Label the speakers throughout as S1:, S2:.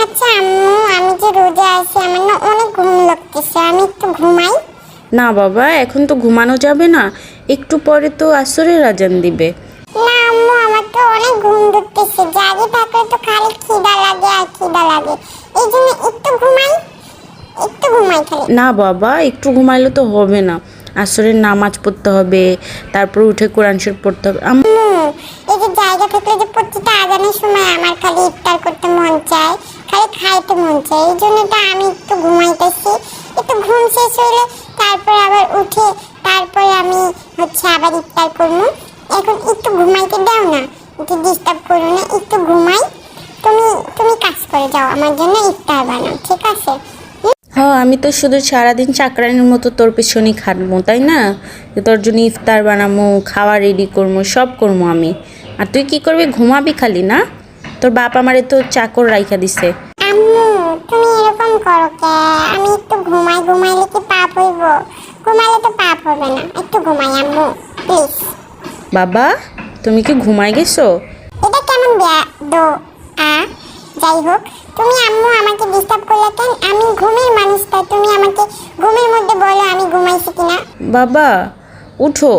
S1: আচ্ছা আম্মু, আমি যে রোজা আছি, আমার না অনেক ঘুম লাগতেছে, আমি একটু ঘুমাই।
S2: না বাবা, এখন তো ঘুমানো যাবে না, একটু পরে তো আসরের আজান দিবে।
S1: না আম্মু, আমার তো অনেক ঘুম ধরতেছে, জাগি থাকলে তো খালি খিদা লাগে আর খিদা লাগে, এই জন্য একটু ঘুমাই, একটু ঘুমাই খালি।
S2: না বাবা, একটু ঘুমাইলে তো হবে না, আসরের নামাজ পড়তে হবে, তারপর উঠে কোরআন শরীফ পড়তে হবে।
S1: আম্মু, এই যে জায়গা থাকলে যে প্রতিটা আজানের সময় আমার খালি ইফতার করতে মন চায়, খালি খাইতে মন চায়, এই জন্য তো আমি একটু ঘুমাইতেছি। একটু ঘুম শেষ হইলে তারপর আবার উঠে তারপরে আমি আবার ইফতার করবো। এখন একটু ঘুমাইতে দাও না, একটু ডিস্টার্ব করো না, একটু ঘুমাই। তুমি তুমি কাজ করে যাও, আমার জন্য ইফতার বানাও, ঠিক আছে?
S2: হ্যাঁ, আমি তো শুধু সারাদিন চাকরানির মতো তোর পেছনেই খাটবো, তাই না? যে তোর জন্য ইফতার বানাবো, খাওয়া রেডি করবো, সব করবো আমি। আর তুই কি করবি? ঘুমাবি খালি না? তোর বাপ আমারে তো চাকর রাইখা দিছে।
S1: আম্মু, তুমি এরকম করো কে? আমি একটু ঘুমাই, ঘুমাইলে কি পাপ হইব? ঘুমাইলে তো পাপ হবে না, একটু ঘুমাই আম্মু প্লিজ।
S2: বাবা, তুমি কি ঘুমাই গেছো?
S1: এটা কেমন দো যাই হোক, তুমি আম্মু আমাকে ডিস্টার্ব করলে কেন? আমি ঘুমের মানুষ, তাই তুমি আমাকে ঘুমের মধ্যে বলো আমি ঘুমাইছি কিনা।
S2: বাবা উঠো।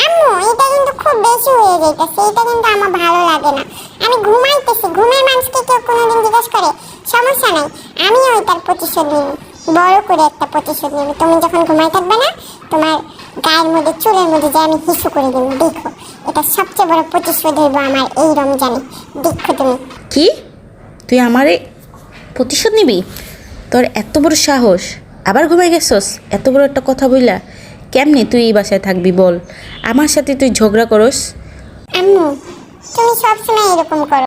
S1: আম্মু, এটা কিন্তু খুব বেশি হয়ে যাইতেছে, এটা কিন্তু আমার ভালো লাগে না। আমি ঘুমাইতেছি, ঘুমের মানুষকে কেউ কোনোদিন জিজ্ঞেস করে? সমস্যা নাই, আমিও এটার প্রতিশোধ নিব, বড় করে একটা প্রতিশোধ নিব। তুমি যখন ঘুমাই থাকবে না, তোমার গায়ের মধ্যে চুলের মধ্যে যে আমি হিসু করে দেবো, দেখো। এটা সবচেয়ে বড় প্রতিশোধ হইব আমার এই রমজানে, দেখো তুমি।
S2: কি? তুই আমারে প্রতিশোধ নিবি? তোর এত বড় সাহস! আবার ঘুমাই গেছস এত বড় একটা কথা বইলা? কেমনে তুই এই বাসায় থাকবি বল? আমার সাথে তুই ঝগড়া করস?
S1: আম্মু, তুমি সবসময় এরকম করো।